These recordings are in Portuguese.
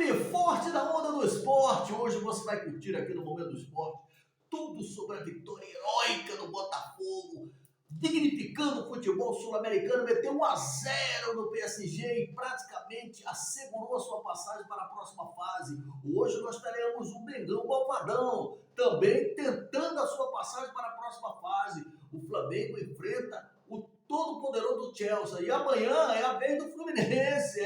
Firme e forte na onda do esporte. Hoje você vai curtir aqui no Momento do Esporte tudo sobre a vitória heróica do Botafogo, dignificando o futebol sul-americano, meteu 1-0 no PSG e praticamente assegurou a sua passagem para a próxima fase. Hoje nós teremos um Mengão malvadão, também tentando a sua passagem para a próxima fase. O Flamengo enfrenta o todo-poderoso Chelsea e amanhã é a vez do Fluminense,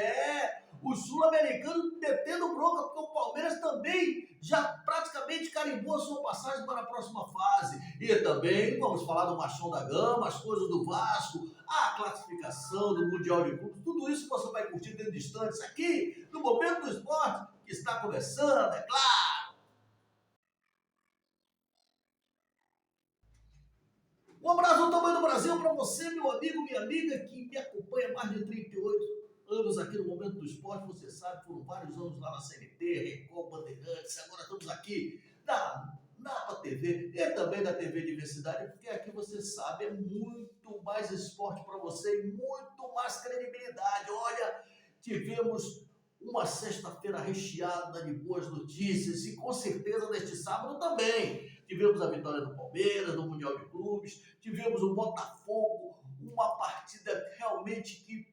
o sul-americano metendo bronca, porque o Palmeiras também já praticamente carimbou a sua passagem para a próxima fase. E também vamos falar do Machão da Gama, as coisas do Vasco, a classificação do Mundial de Clubes, tudo isso você vai curtir dentro de instantes aqui no Momento do Esporte, que está começando, é claro. Um abraço do tamanho do Brasil para você, meu amigo, minha amiga, que me acompanha há mais de 38 anos aqui no Momento do Esporte. Você sabe, foram vários anos lá na CNT, Record, Bandeirantes, agora estamos aqui na Napa TV e também na TV Diversidade, porque aqui você sabe, é muito mais esporte para você e muito mais credibilidade. Olha, tivemos uma sexta-feira recheada de boas notícias e com certeza neste sábado também. Tivemos a vitória do Palmeiras, no Mundial de Clubes, tivemos o Botafogo, uma partida realmente que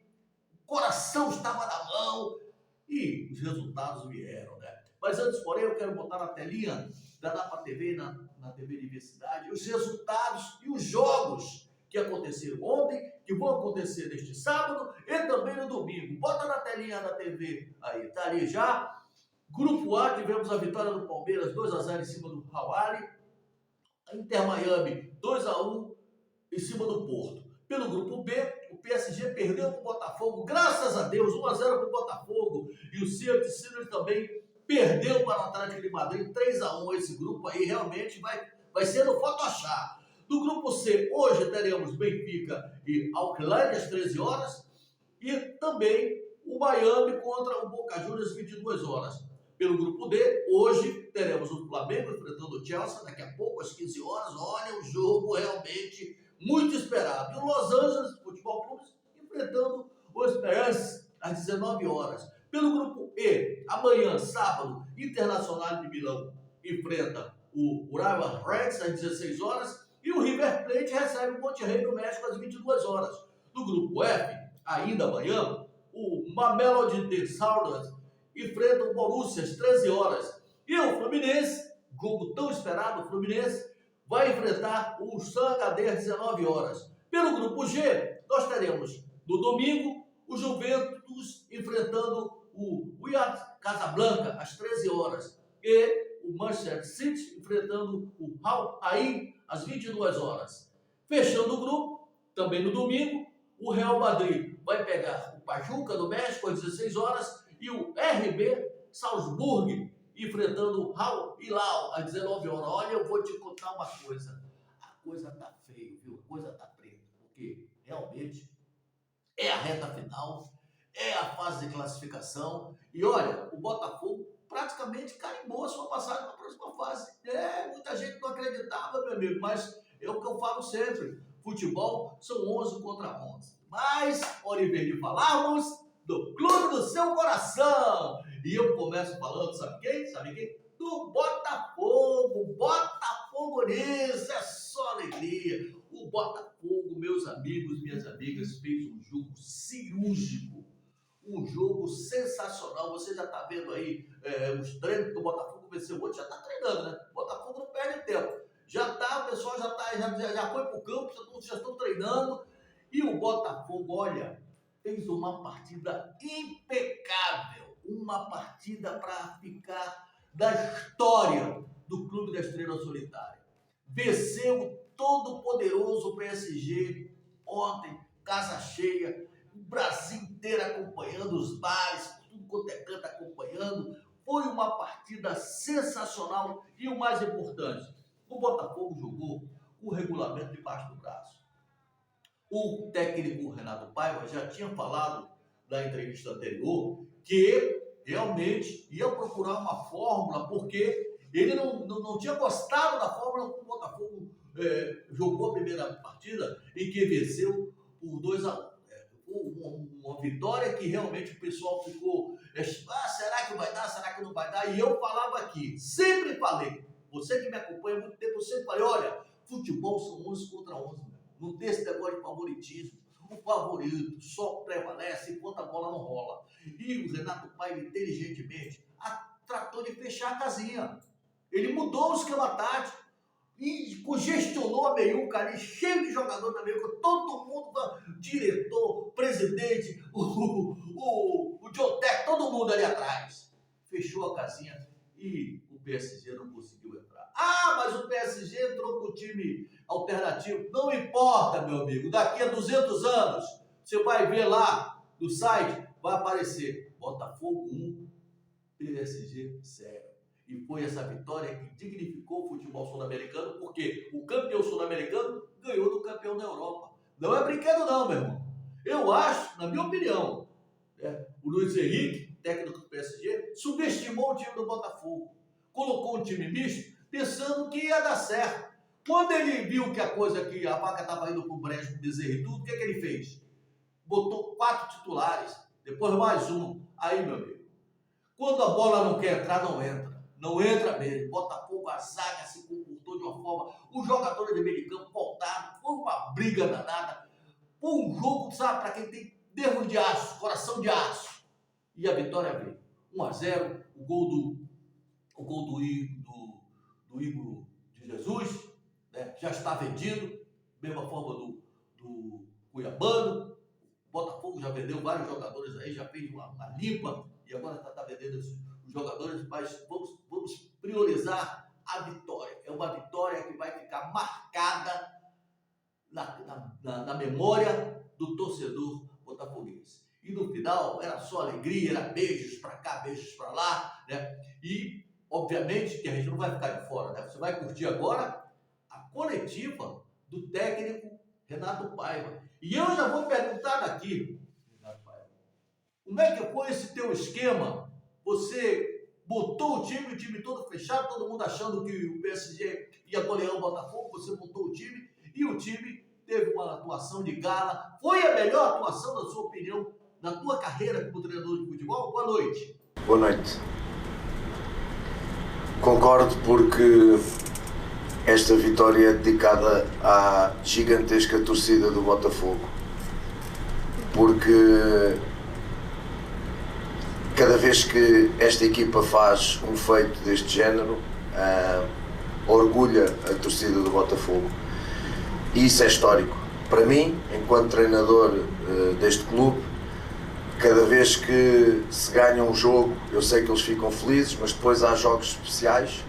o coração estava na mão e os resultados vieram, né? Mas antes, porém, eu quero botar na telinha da Napa TV, na TV Diversidade, os resultados e os jogos que aconteceram ontem, que vão acontecer neste sábado e também no domingo. Bota na telinha da TV aí, tá ali já. Grupo A, tivemos a vitória do Palmeiras, 2-0 em cima do Al-Ahly. Inter Miami, 2-1 em cima do Porto. Pelo grupo B, o PSG perdeu para o Botafogo, graças a Deus, 1-0 para o Botafogo. E o Seattle também perdeu para o Atlético de Madrid, 3-1. Esse grupo aí realmente vai ser no Photoshop. No grupo C, hoje teremos Benfica e Auckland às 13 horas. E também o Miami contra o Boca Juniors às 22 horas. Pelo grupo D, hoje teremos o Flamengo enfrentando o Chelsea, daqui a pouco às 15 horas. Olha, um jogo realmente muito esperado. E o Los Angeles Futebol Clube enfrentando o Esperance às 19 horas. Pelo grupo E, amanhã, sábado, Internacional de Milão enfrenta o Urawa Reds às 16 horas e o River Plate recebe o Monterrey do México às 22 horas. No grupo F, ainda amanhã, o Mamelodi Sundowns enfrenta o Borussia às 13 horas. E o Fluminense, jogo tão esperado, o Fluminense vai enfrentar o Sangader às 19 horas. Pelo grupo G, nós teremos no domingo o Juventus enfrentando o Wydad Casablanca às 13 horas. E o Manchester City enfrentando o Al Ain às 22 horas. Fechando o grupo, também no domingo, o Real Madrid vai pegar o Pachuca do México às 16 horas e o RB Salzburg enfrentando o Al Hilal às 19 horas. Olha, eu vou te contar uma coisa. A coisa tá feia, viu? A coisa tá preta. Porque realmente é a reta final, é a fase de classificação. E olha, o Botafogo praticamente carimbou a sua passagem para a próxima fase. Muita gente não acreditava, meu amigo, mas é o que eu falo sempre. Futebol são 11 contra 11. Mas, hora em vez de falarmos do clube do seu coração. E eu começo falando, sabe quem? Sabe quem? Do Botafogo. Botafogo nisso, é só alegria. O Botafogo, meus amigos, minhas amigas, fez um jogo cirúrgico. Um jogo sensacional. Você já está vendo aí os treinos que o Botafogo venceu hoje. Já está treinando, né? O Botafogo não perde tempo. Já está, o pessoal já foi para o campo, já estão treinando. E o Botafogo, olha, fez uma partida impecável, uma partida para ficar da história do Clube da Estrela Solitária. Venceu o todo-poderoso PSG ontem, casa cheia, o Brasil inteiro acompanhando, os bares, tudo quanto é canto acompanhando. Foi uma partida sensacional e o mais importante, o Botafogo jogou o regulamento debaixo do braço. O técnico Renato Paiva já tinha falado na entrevista anterior que realmente ia procurar uma fórmula, porque ele não tinha gostado da fórmula que o Botafogo jogou a primeira partida e que venceu por 2-1. Uma vitória que realmente o pessoal ficou, será que vai dar? Aí eu falava aqui, sempre falei, você que me acompanha há muito tempo, eu sempre falei, olha, futebol são 11 contra 11, meu. Não tem esse negócio de favoritismo. O favorito só prevalece enquanto a bola não rola. E o Renato Paiva, inteligentemente, tratou de fechar a casinha. Ele mudou o esquema tático e congestionou a meiuca ali, cheio de jogador da meiuca, todo mundo, diretor, presidente, o John Tech, todo mundo ali atrás. Fechou a casinha e o PSG não conseguiu entrar. Ah, mas o PSG entrou com o time alternativo. Não importa, meu amigo, daqui a 200 anos, você vai ver lá no site, vai aparecer Botafogo 1, PSG 0. E foi essa vitória que dignificou o futebol sul-americano, porque o campeão sul-americano ganhou do campeão da Europa. Não é brinquedo não, meu irmão. Eu acho, na minha opinião, o Luiz Henrique, técnico do PSG, subestimou o time do Botafogo. Colocou um time misto, pensando que ia dar certo. Quando ele viu que a vaca estava indo para o brejo, pro bezerro e tudo, o que ele fez? Botou 4 titulares, depois mais um. Aí, meu amigo, quando a bola não quer entrar, não entra. Não entra mesmo. Botafogo, a zaga se comportou de uma forma. Os jogadores de meio de campo voltaram. Foi uma briga danada. Foi um jogo, sabe, para quem tem nervo de aço, coração de aço. E a vitória veio. 1-0. O gol do Igor de Jesus, né, já está vendido. Mesma forma do Cuiabano. O Botafogo já vendeu vários jogadores aí, já fez uma limpa. E agora está vendendo os jogadores, mas vamos priorizar a vitória. É uma vitória que vai ficar marcada na memória do torcedor botafoguense. E no final era só alegria, era beijos para cá, beijos para lá, né? E obviamente que a gente não vai ficar de fora, né? Você vai curtir agora a coletiva do técnico Renato Paiva. E eu já vou perguntar daqui, Renato Paiva, como é que foi esse teu esquema? Você botou o time todo fechado, todo mundo achando que o PSG ia golear o Botafogo, você montou o time e o time teve uma atuação de gala. Foi a melhor atuação, na sua opinião, na tua carreira como treinador de futebol? Boa noite. Boa noite. Concordo, porque esta vitória é dedicada à gigantesca torcida do Botafogo. Porque cada vez que esta equipa faz um feito deste género, orgulha a torcida do Botafogo. E isso é histórico. Para mim, enquanto treinador deste clube, cada vez que se ganha um jogo, eu sei que eles ficam felizes, mas depois há jogos especiais,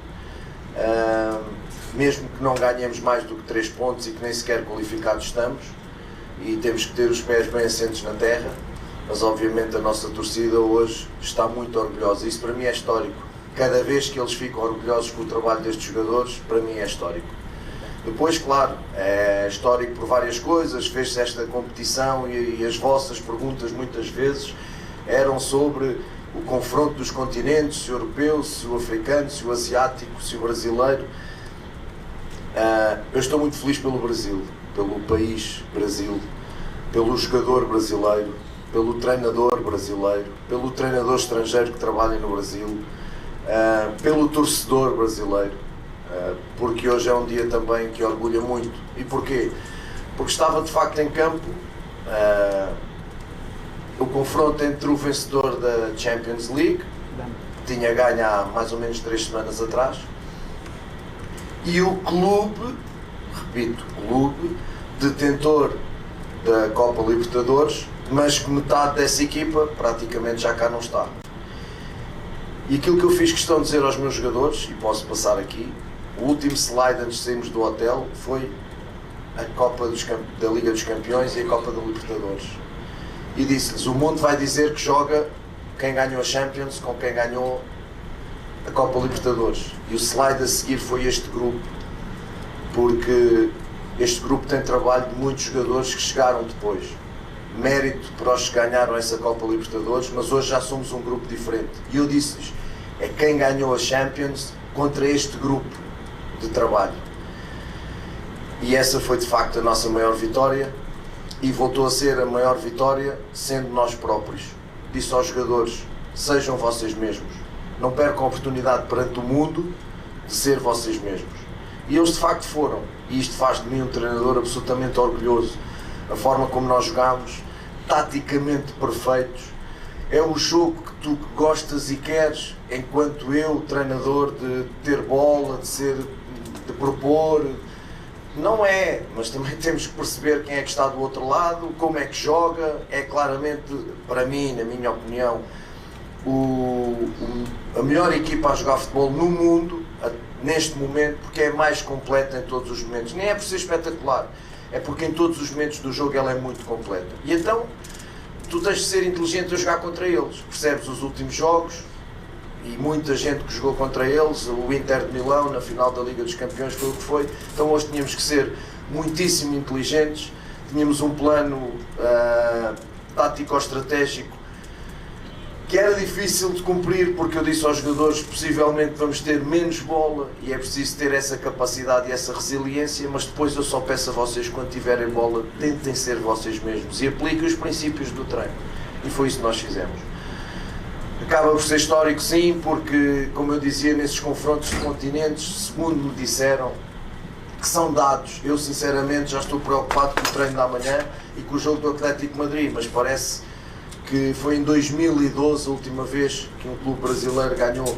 mesmo que não ganhemos mais do que 3 pontos e que nem sequer qualificados estamos, e temos que ter os pés bem assentes na terra, mas obviamente a nossa torcida hoje está muito orgulhosa. Isso para mim é histórico. Cada vez que eles ficam orgulhosos com o trabalho destes jogadores, para mim é histórico. Depois, claro, é histórico por várias coisas. Fez-se esta competição e as vossas perguntas muitas vezes eram sobre o confronto dos continentes, se o europeu, se o africano, se o asiático, se o brasileiro. Eu estou muito feliz pelo Brasil, pelo país Brasil, pelo jogador brasileiro, pelo treinador brasileiro, pelo treinador estrangeiro que trabalha no Brasil, pelo torcedor brasileiro, porque hoje é um dia também que orgulha muito. E porquê? Porque estava de facto em campo o confronto entre o vencedor da Champions League, que tinha ganho há mais ou menos 3 semanas atrás, e o clube, repito, clube detentor da Copa Libertadores, mas que metade dessa equipa praticamente já cá não está. E aquilo que eu fiz questão de dizer aos meus jogadores, e posso passar aqui, o último slide antes de sairmos do hotel foi a Copa da Liga dos Campeões e a Copa da Libertadores. E disse-lhes, o mundo vai dizer que joga quem ganhou a Champions com quem ganhou a Copa Libertadores. E o slide a seguir foi este grupo, porque este grupo tem trabalho de muitos jogadores que chegaram depois. Mérito para os que ganharam essa Copa Libertadores, mas hoje já somos um grupo diferente. E eu disse-lhes, é quem ganhou a Champions contra este grupo de trabalho. E essa foi de facto a nossa maior vitória, e voltou a ser a maior vitória sendo nós próprios. Disse aos jogadores, sejam vocês mesmos, Não percam a oportunidade perante o mundo de ser vocês mesmos. E eles de facto foram. E isto faz de mim um treinador absolutamente orgulhoso. A forma como nós jogámos, taticamente perfeitos. É o jogo que tu gostas e queres, enquanto eu, treinador, de ter bola, de propor. Não é, mas também temos que perceber quem é que está do outro lado, como é que joga. É claramente, para mim, na minha opinião, a melhor equipa a jogar futebol no mundo, neste momento, porque é mais completa em todos os momentos. Nem é por ser espetacular, é porque em todos os momentos do jogo ela é muito completa. E então, tu tens de ser inteligente a jogar contra eles. Percebes os últimos jogos, e muita gente que jogou contra eles, o Inter de Milão na final da Liga dos Campeões foi o que foi. Então hoje tínhamos que ser muitíssimo inteligentes, tínhamos um plano tático-estratégico que era difícil de cumprir, porque eu disse aos jogadores, possivelmente vamos ter menos bola e é preciso ter essa capacidade e essa resiliência, mas depois eu só peço a vocês, quando tiverem bola, tentem ser vocês mesmos e apliquem os princípios do treino. E foi isso que nós fizemos. Acaba por ser histórico, sim, porque, como eu dizia, nesses confrontos de continentes, segundo me disseram, que são dados. Eu, sinceramente, já estou preocupado com o treino da manhã e com o jogo do Atlético de Madrid, mas parece que foi em 2012 a última vez que um clube brasileiro ganhou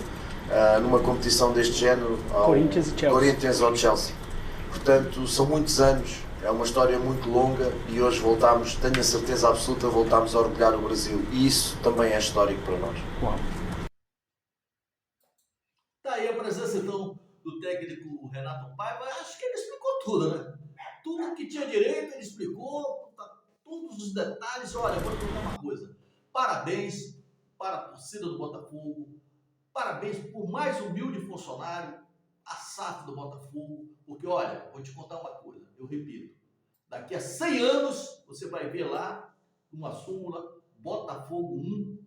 numa competição deste género ao Corinthians ou Chelsea. Portanto, são muitos anos. É uma história muito longa e hoje voltamos, tenho a certeza absoluta, voltamos a orgulhar o Brasil. E isso também é histórico para nós. Uau. Tá aí a presença, então, do técnico Renato Paiva. Acho que ele explicou tudo, né? Tudo que tinha direito, ele explicou, todos os detalhes. Olha, vou te contar uma coisa. Parabéns para a torcida do Botafogo. Parabéns por mais humilde funcionário, a SAF do Botafogo. Porque, olha, vou te contar uma coisa, eu repito. Daqui a 100 anos, você vai ver lá, uma súmula, Botafogo 1,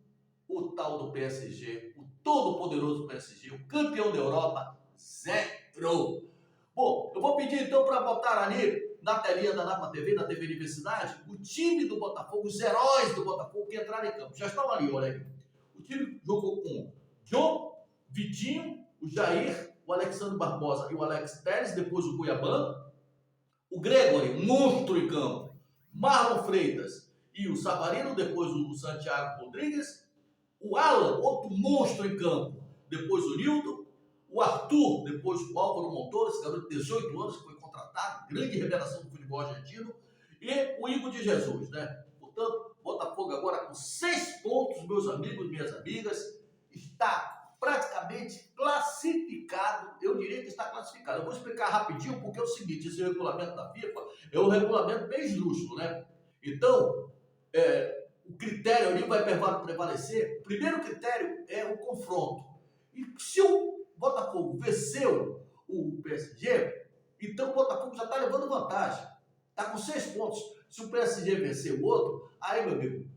o tal do PSG, o todo-poderoso PSG, o campeão da Europa, 0. Bom, eu vou pedir então para botar ali, na telinha da Napa TV, na TV Universidade, o time do Botafogo, os heróis do Botafogo que entraram em campo. Já estão ali, olha aí. O time jogou com John, Vitinho, o Jair, o Alexandre Barbosa e o Alex Telles, depois o Cuiabano, o Gregory, monstro em campo, Marlon Freitas e o Savarino, depois o Santiago Rodrigues, o Alan, outro monstro em campo, depois o Nilton, o Arthur, depois o Álvaro Montoro, esse garoto de 18 anos que foi contratado, grande revelação do futebol argentino, e o Igor de Jesus, né? Portanto, Botafogo agora com 6 pontos, meus amigos e minhas amigas, está praticamente classificado. Eu diria que está classificado. Eu vou explicar rapidinho, porque é o seguinte, esse regulamento da FIFA é um regulamento bem esdrúxulo, né? Então, o critério ali vai prevalecer. O primeiro critério é o confronto. E se o Botafogo venceu o PSG, então o Botafogo já está levando vantagem. Está com 6 pontos. Se o PSG vencer o outro, aí, meu amigo,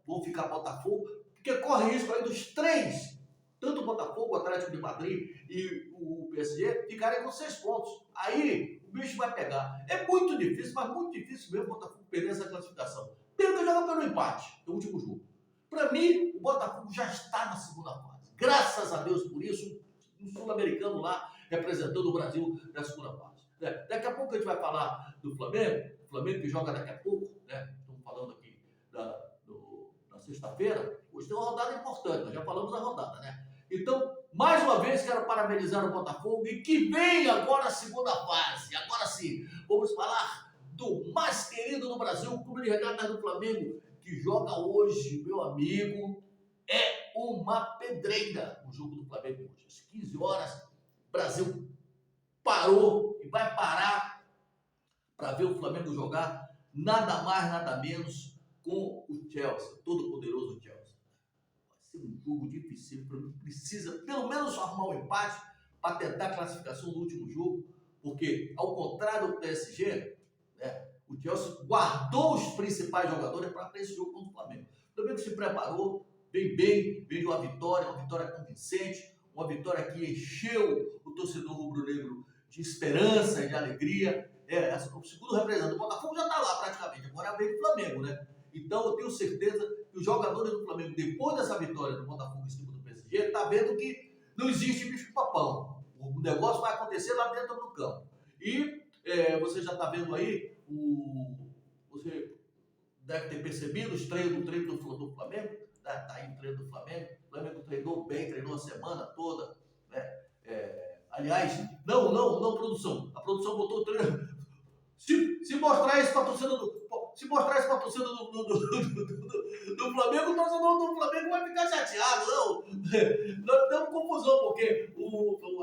vão ficar Botafogo, porque corre risco aí dos 3, tanto o Botafogo, o Atlético de Madrid e o PSG, ficarem com 6 pontos. Aí o bicho vai pegar. É muito difícil, mas muito difícil mesmo o Botafogo perder essa classificação. Pelo que joga pelo empate no último jogo. Para mim, o Botafogo já está na segunda fase. Graças a Deus por isso, um sul-americano lá representando o Brasil na segunda fase. Daqui a pouco a gente vai falar do Flamengo, o Flamengo que joga daqui a pouco, né? Estamos falando aqui na sexta-feira. Hoje tem uma rodada importante, nós já falamos da rodada, né? Então, mais uma vez, quero parabenizar o Botafogo e que vem agora a segunda fase. Agora sim, vamos falar do mais querido do Brasil, o Clube de Regatas do Flamengo, que joga hoje, meu amigo, é uma pedreira o jogo do Flamengo hoje. Às 15 horas, o Brasil parou e vai parar para ver o Flamengo jogar nada mais, nada menos com o Chelsea, todo poderoso Chelsea. Vai ser um jogo difícil, precisa pelo menos arrumar um empate para tentar a classificação do último jogo, porque ao contrário do PSG, né, o Chelsea guardou os principais jogadores para esse jogo contra o Flamengo. O Flamengo se preparou, veio bem, veio de uma vitória convincente, uma vitória que encheu o torcedor rubro-negro de esperança e de alegria. O segundo representante do Botafogo já está lá praticamente, agora vem o Flamengo, né? Então eu tenho certeza que os jogadores do Flamengo, depois dessa vitória do Botafogo em cima do PSG, A gente está vendo que não existe bicho-papão. O negócio vai acontecer lá dentro do campo. E você já está vendo aí, você deve ter percebido os treinos do Flamengo. Está aí o treino do Flamengo. O Flamengo treinou bem, treinou a semana toda. Né? Aliás, não, produção. A produção botou o treino. Se mostrar isso para a torcida do Flamengo, o torcedor do Flamengo vai ficar chateado. Nós temos confusão, porque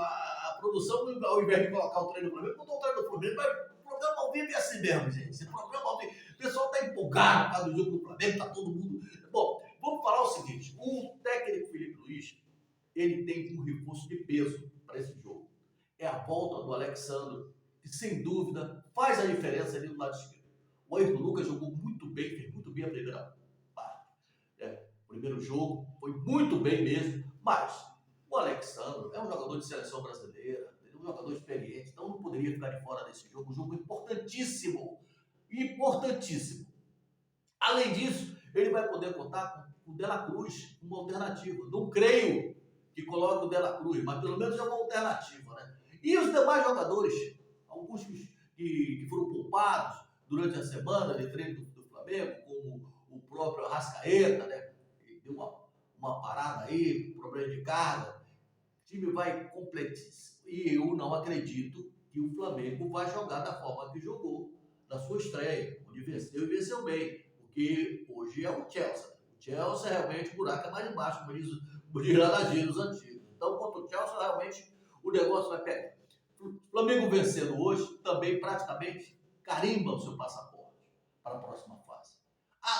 a produção, ao invés de colocar o treino do Flamengo, botou o treino do Flamengo. Mas o programa ao vivo é assim mesmo, gente. Esse programa ao vivo, o pessoal está empolgado por causa do jogo do Flamengo, está todo mundo. Bom, vamos falar o seguinte: o técnico Felipe Luiz, ele tem um reforço de peso para esse jogo. É a volta do Alexandre, que sem dúvida faz a diferença ali do lado esquerdo. O Ayrton Lucas jogou muito bem, fez muito bem a primeira parte. O primeiro jogo foi muito bem mesmo, mas o Alexandre é um jogador de seleção brasileira, é um jogador experiente, então não poderia ficar de fora desse jogo. Um jogo importantíssimo, importantíssimo. Além disso, ele vai poder contar com o De La Cruz, uma alternativa. Não creio que coloque o De La Cruz, mas pelo menos é uma alternativa, né? E os demais jogadores, alguns que foram poupados durante a semana de treino do Flamengo, como o próprio Arrascaeta, né? Ele deu uma parada aí, problema de carga. O time vai completíssimo. E eu não acredito que o Flamengo vai jogar da forma que jogou na sua estreia, onde venceu e venceu bem. Porque hoje é o Chelsea. O Chelsea realmente o buraco é mais embaixo, como diz lá na gíria dos antigos. Então, contra o Chelsea, realmente o negócio vai pegar. O Flamengo vencendo hoje também praticamente carimba o seu passaporte para a próxima fase.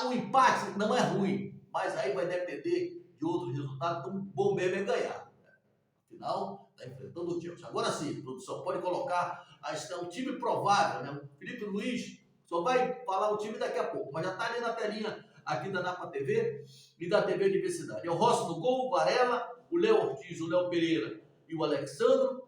O empate não é ruim, mas aí vai depender de outros resultados, então bom mesmo é ganhar. Afinal, está enfrentando o Chelsea. Agora sim, produção, pode colocar o time provável, né? O Felipe Luiz só vai falar o time daqui a pouco, mas já está ali na telinha aqui da Napa TV e da TV Diversidade. É o Rossi no gol, o Varela, o Léo Ortiz, o Léo Pereira e o Alexandre,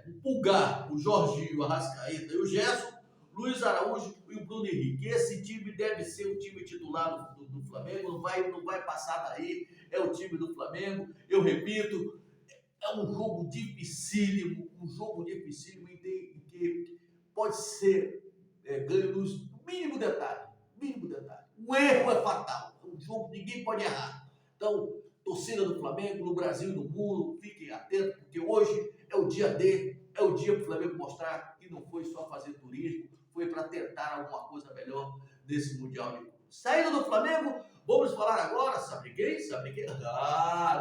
o Pulgar, o Jorginho, o Arrascaeta e o Gerson, Luiz Araújo e o Bruno Henrique. Esse time deve ser o time titular do Flamengo, não vai passar daí, é o time do Flamengo. Eu repito, é um jogo dificílimo em que pode ser ganho no mínimo detalhe. O erro é fatal, é um jogo que ninguém pode errar. Então, torcida do Flamengo, no Brasil e no mundo, fiquem atentos, porque hoje é o dia para o Flamengo mostrar que não foi só fazer turismo, foi para tentar alguma coisa melhor nesse Mundial de Clubes. Saindo do Flamengo, vamos falar agora, sabe quem?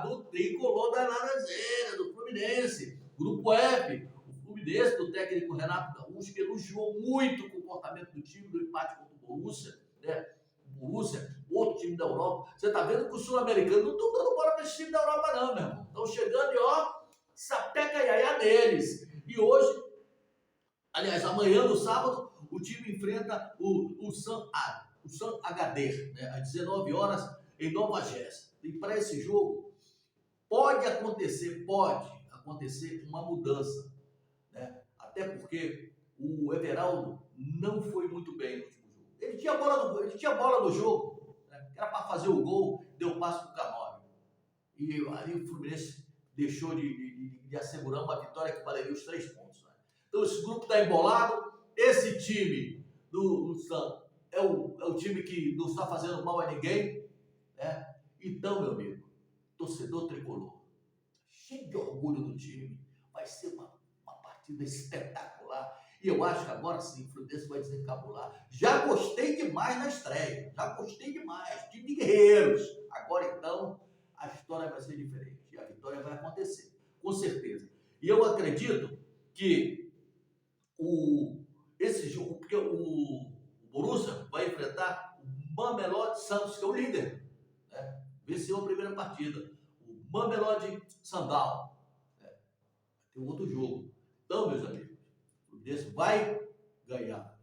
Do tricolor da Laranjeira, do Fluminense, Grupo F, o Fluminense, do técnico Renato Gaúcho, que elogiou muito o comportamento do time do empate contra o Borussia, né? Borussia, outro time da Europa. Você está vendo que os sul-americanos não estão dando bola para esse time da Europa não, meu irmão. Estão chegando e sapeca iaiá neles. E hoje, aliás, amanhã, no sábado, o time enfrenta o San HD, né, às 19 horas, em Nova Jersey. E para esse jogo, pode acontecer uma mudança, né? Até porque o Everaldo não foi muito bem no último jogo. Ele tinha bola no jogo, né? Era para fazer o gol, deu passe para o K9. E ali o Fluminense deixou de assegurar uma vitória que valeria os 3 pontos. Né? Então esse grupo está embolado. Esse time do San é o time que não está fazendo mal a ninguém. Né? Então, meu amigo, torcedor tricolor, cheio de orgulho do time, vai ser uma partida espetacular. E eu acho que agora sim o Fluminense vai desencabular. Já gostei demais na estreia. Time de guerreiros. Agora então, a história vai ser diferente. E a vitória vai acontecer, com certeza. E eu acredito que esse jogo, porque o Borussia vai enfrentar o Mamelodi Santos, que é o líder. Né? Venceu a primeira partida. O Mamelodi Sandal. Né? Tem outro jogo. Então, meus amigos, o Fluminense vai ganhar.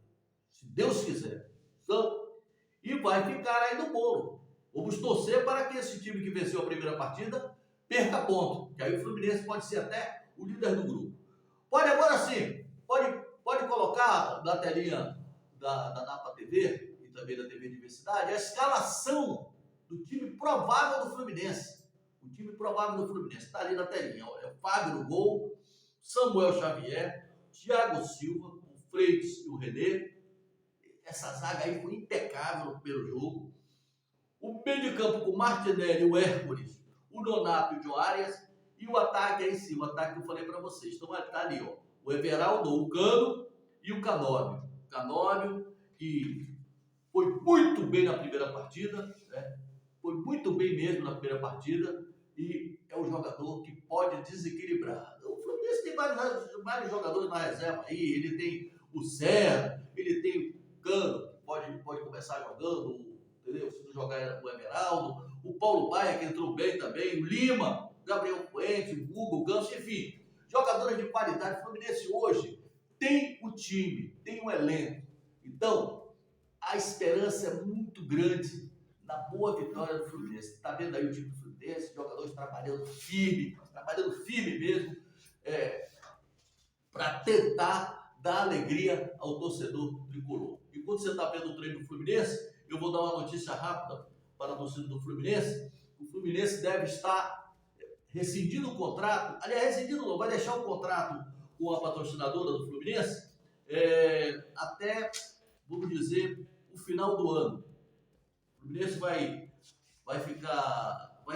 Se Deus quiser. E vai ficar aí no bolo. Vamos torcer para que esse time que venceu a primeira partida perca ponto. Que aí o Fluminense pode ser até o líder do grupo. Pode agora sim. Pode colocar na telinha da Napa TV e também da TV Diversidade a escalação do time provável do Fluminense. O time provável do Fluminense está ali na telinha. É o Fábio no gol, Samuel Xavier, Thiago Silva, o Freitas e o René. Essa zaga aí foi impecável no primeiro jogo. O meio de campo com o Martinelli, o Hércules, o Nonato e o John Arias. E o ataque aí sim, o ataque que eu falei para vocês. Então tá ali, ó. O Everaldo, o Cano e o Canóbio. Canóbio, que foi muito bem na primeira partida, né? Foi muito bem mesmo na primeira partida. E é um jogador que pode desequilibrar. O Fluminense tem vários jogadores na reserva aí. Ele tem o Serra, ele tem o Cano, que pode começar jogando, entendeu? Se não jogar o Everaldo, o Paulo Baia, que entrou bem também, o Lima, Gabriel Puente, o Hugo, o Ganso, enfim. Jogadores de qualidade. O Fluminense hoje tem o time, tem o elenco. Então, a esperança é muito grande na boa vitória do Fluminense. Está vendo aí o time do Fluminense, jogadores trabalhando firme mesmo, para tentar dar alegria ao torcedor tricolor. E quando você está vendo o treino do Fluminense, eu vou dar uma notícia rápida para a torcida do Fluminense. O Fluminense deve estar rescindindo o contrato, aliás, rescindindo não, vai deixar o contrato com a patrocinadora do Fluminense até, vamos dizer, o final do ano. O Fluminense vai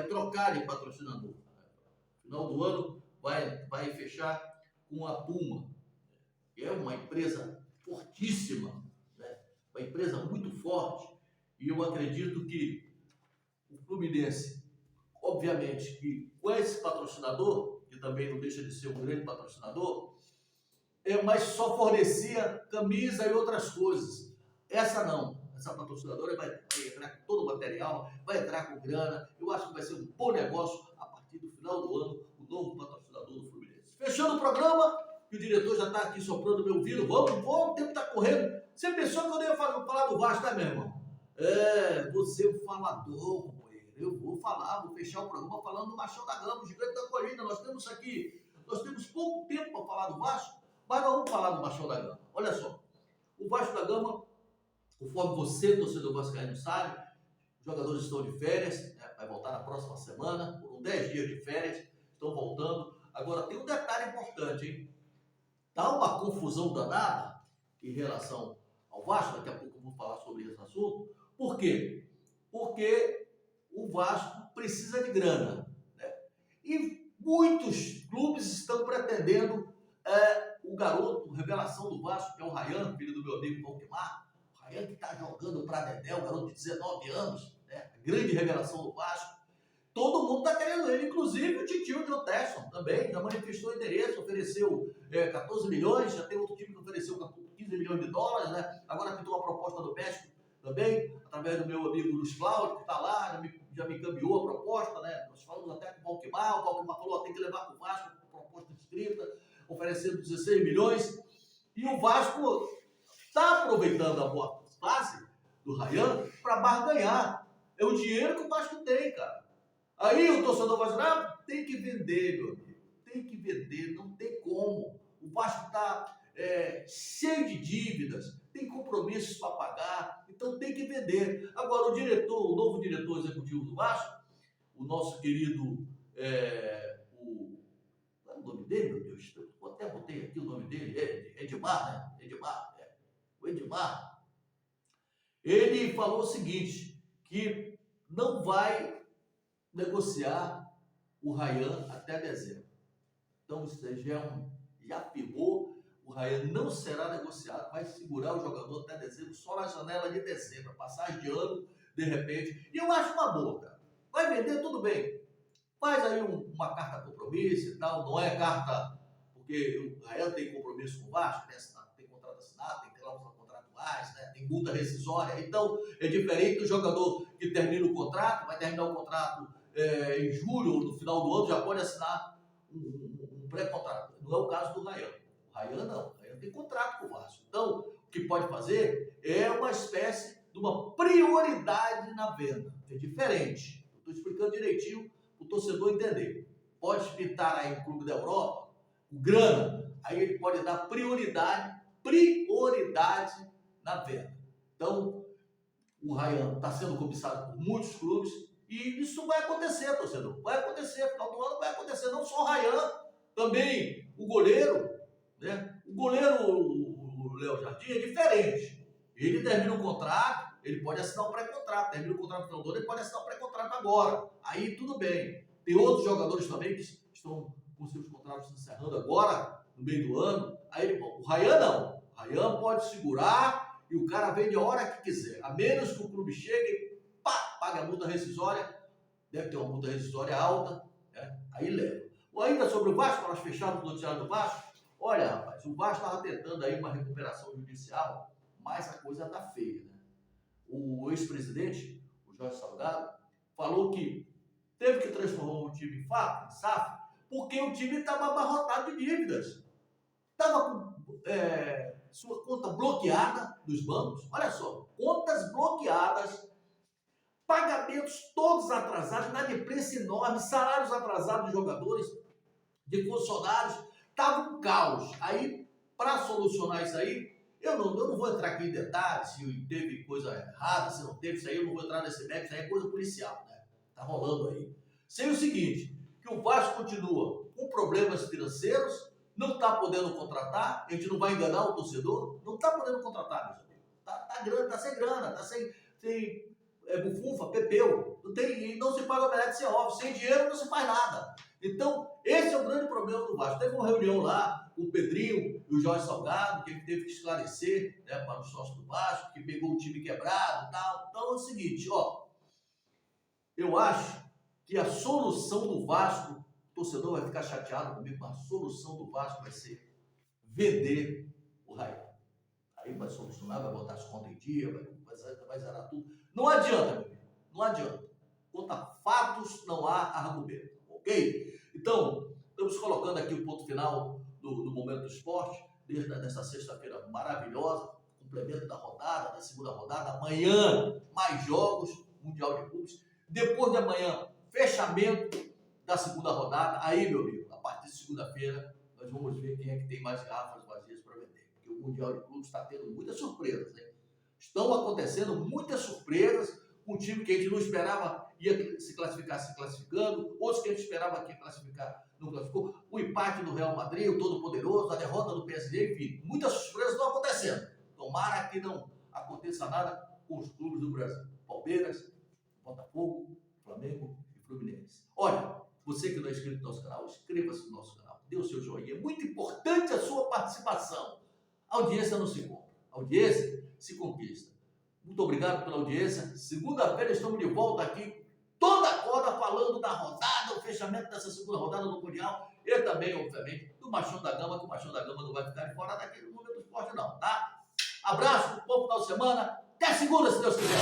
trocar de patrocinador. No final do ano vai fechar com a Puma, que é uma empresa fortíssima, né? Uma empresa muito forte. E eu acredito que o Fluminense, obviamente, que com esse patrocinador, que também não deixa de ser um grande patrocinador, mas só fornecia camisa e outras coisas. Essa não. Essa patrocinadora vai entrar com todo o material, vai entrar com grana. Eu acho que vai ser um bom negócio a partir do final do ano, o novo patrocinador do Fluminense. Fechando o programa, e o diretor já está aqui soprando meu ouvido. Vamos, o tempo está correndo. Você pensou que eu não ia falar do Vasco, né, meu irmão? Você é o falador, companheiro. Eu vou fechar o programa falando do Machão da Gama, o Gigante da Colina. Nós temos pouco tempo para falar do Vasco, mas nós vamos falar do Machão da Gama. Olha só, o Vasco da Gama, conforme você, torcedor vascaíno, sabe, os jogadores estão de férias, né? Vai voltar na próxima semana, foram 10 dias de férias, estão voltando. Agora, tem um detalhe importante, hein? Tá uma confusão danada em relação ao Vasco, daqui a pouco eu vou falar sobre esse assunto. Por quê? Porque o Vasco precisa de grana, né? E muitos clubes estão pretendendo o garoto, revelação do Vasco, que é o Ryan, filho do meu amigo Valdemar. O Ryan que está jogando para Dedé, o garoto de 19 anos, né? Grande revelação do Vasco. Todo mundo está querendo ele, inclusive o titio de Otesson também, já manifestou interesse, ofereceu 14 milhões, já tem outro time que ofereceu 15 milhões de dólares, né? Agora pintou uma proposta do México também, através do meu amigo Luiz Cláudio, que está lá, já me encaminhou a proposta, né? Nós falamos até com o Valquimar falou, tem que levar para o Vasco, proposta escrita, oferecendo 16 milhões, e o Vasco está aproveitando a boa fase do Ryan para barganhar. É o dinheiro que o Vasco tem, cara. Aí o torcedor vai dizer, tem que vender, meu amigo, tem que vender, não tem como. O Vasco está cheio de dívidas, tem compromissos para pagar, então tem que vender. Agora o novo diretor executivo do Vasco, o nosso querido, qual é o nome dele, meu Deus? Eu até botei aqui o nome dele, Edmar, né? O Edmar. Ele falou o seguinte, que não vai negociar o Ryan até dezembro. Então isso já firmou. O Ryan não será negociado, vai segurar o jogador até dezembro, só na janela de dezembro, passagem de ano, de repente. E eu acho uma boa, cara. Vai vender, tudo bem. Faz aí uma carta compromisso e tal, não é carta, porque o Ryan tem compromisso com o Vasco, tem contrato assinado, tem cláusulas contratuais, né? Tem multa rescisória. Então é diferente do jogador que termina o contrato, vai terminar o contrato em julho ou no final do ano, já pode assinar um pré-contrato. Não é o caso do Ryan. O Ryan não. O Ryan tem contrato com o Vasco. Então, o que pode fazer é uma espécie de uma prioridade na venda. É diferente. Estou explicando direitinho para o torcedor entender. Pode pintar aí um clube da Europa, o grana, aí ele pode dar prioridade na venda. Então, o Ryan está sendo cobiçado por muitos clubes E isso vai acontecer, torcedor. Vai acontecer, final do ano vai acontecer. Não só o Ryan, também o goleiro, né? O goleiro, o Léo Jardim, é diferente. Ele termina o contrato, ele pode assinar um pré-contrato. Termina o contrato no final do ano, ele pode assinar um pré-contrato agora. Aí tudo bem. Tem outros jogadores também que estão com seus contratos se encerrando agora, no meio do ano. Aí o Ryan não. O Ryan pode segurar e o cara vende a hora que quiser. A menos que o clube chegue, pá, paga a multa rescisória. Deve ter uma multa rescisória alta, né? Aí leva. Ainda sobre o Vasco, nós fechamos o noticiário do Vasco. Olha, rapaz, o Vasco estava tentando aí uma recuperação judicial, mas a coisa está feia, né? O ex-presidente, o Jorge Salgado, falou que teve que transformar o time em SAF, porque o time estava abarrotado de dívidas. Estava com sua conta bloqueada dos bancos. Olha só, contas bloqueadas, pagamentos todos atrasados, inadimplência enorme, salários atrasados de jogadores, de funcionários, estava um caos. Aí, para solucionar isso aí, eu não vou entrar aqui em detalhes, se teve coisa errada, se não teve, isso aí eu não vou entrar nesse mérito, isso aí é coisa policial, né? Tá rolando aí. Sei o seguinte, que o Vasco continua com problemas financeiros, não está podendo contratar, a gente não vai enganar o torcedor, não está podendo contratar, meus amigos. Tá sem grana, tá sem bufunfa, pepeu, não se paga o melhor de ser óbvio, sem dinheiro não se faz nada. Então, esse é o grande problema do Vasco. Teve uma reunião lá com o Pedrinho e o Jorge Salgado, que ele teve que esclarecer, né, para os sócios do Vasco, que pegou o time quebrado e tal. Então é o seguinte, ó, eu acho que a solução do Vasco, o torcedor vai ficar chateado comigo, mas a solução do Vasco vai ser vender o Ryan. Aí vai solucionar, vai botar as contas em dia, vai zerar tudo. Não adianta, meu amigo, não adianta. Contra fatos não há argumento, ok? Então, estamos colocando aqui o ponto final do Momento do Esporte, desde essa sexta-feira maravilhosa, complemento da rodada, da segunda rodada. Amanhã, mais jogos, Mundial de Clubes. Depois de amanhã, fechamento da segunda rodada. Aí, meu amigo, a partir de segunda-feira, nós vamos ver quem é que tem mais garrafas vazias para vender. Porque o Mundial de Clubes está tendo muitas surpresas, hein? Estão acontecendo muitas surpresas, com um time que a gente não esperava ia se classificar, se classificando, outros que a gente esperava que ia classificar, não classificou, o empate do Real Madrid, o Todo-Poderoso, a derrota do PSG, enfim, muitas surpresas estão acontecendo. Tomara que não aconteça nada com os clubes do Brasil. Palmeiras, Botafogo, Flamengo e Fluminense. Olha, você que não é inscrito no nosso canal, inscreva-se no nosso canal, dê o seu joinha. É muito importante a sua participação. A audiência não se compra, a audiência se conquista. Muito obrigado pela audiência. Segunda-feira estamos de volta aqui, toda a corda, falando da rodada, o fechamento dessa segunda rodada do Mundial e também, obviamente, do Machão da Gama, que o Machão da Gama não vai ficar de fora daqui no Momento do Esporte não, tá? Abraço, bom final de semana, até segunda, se Deus quiser.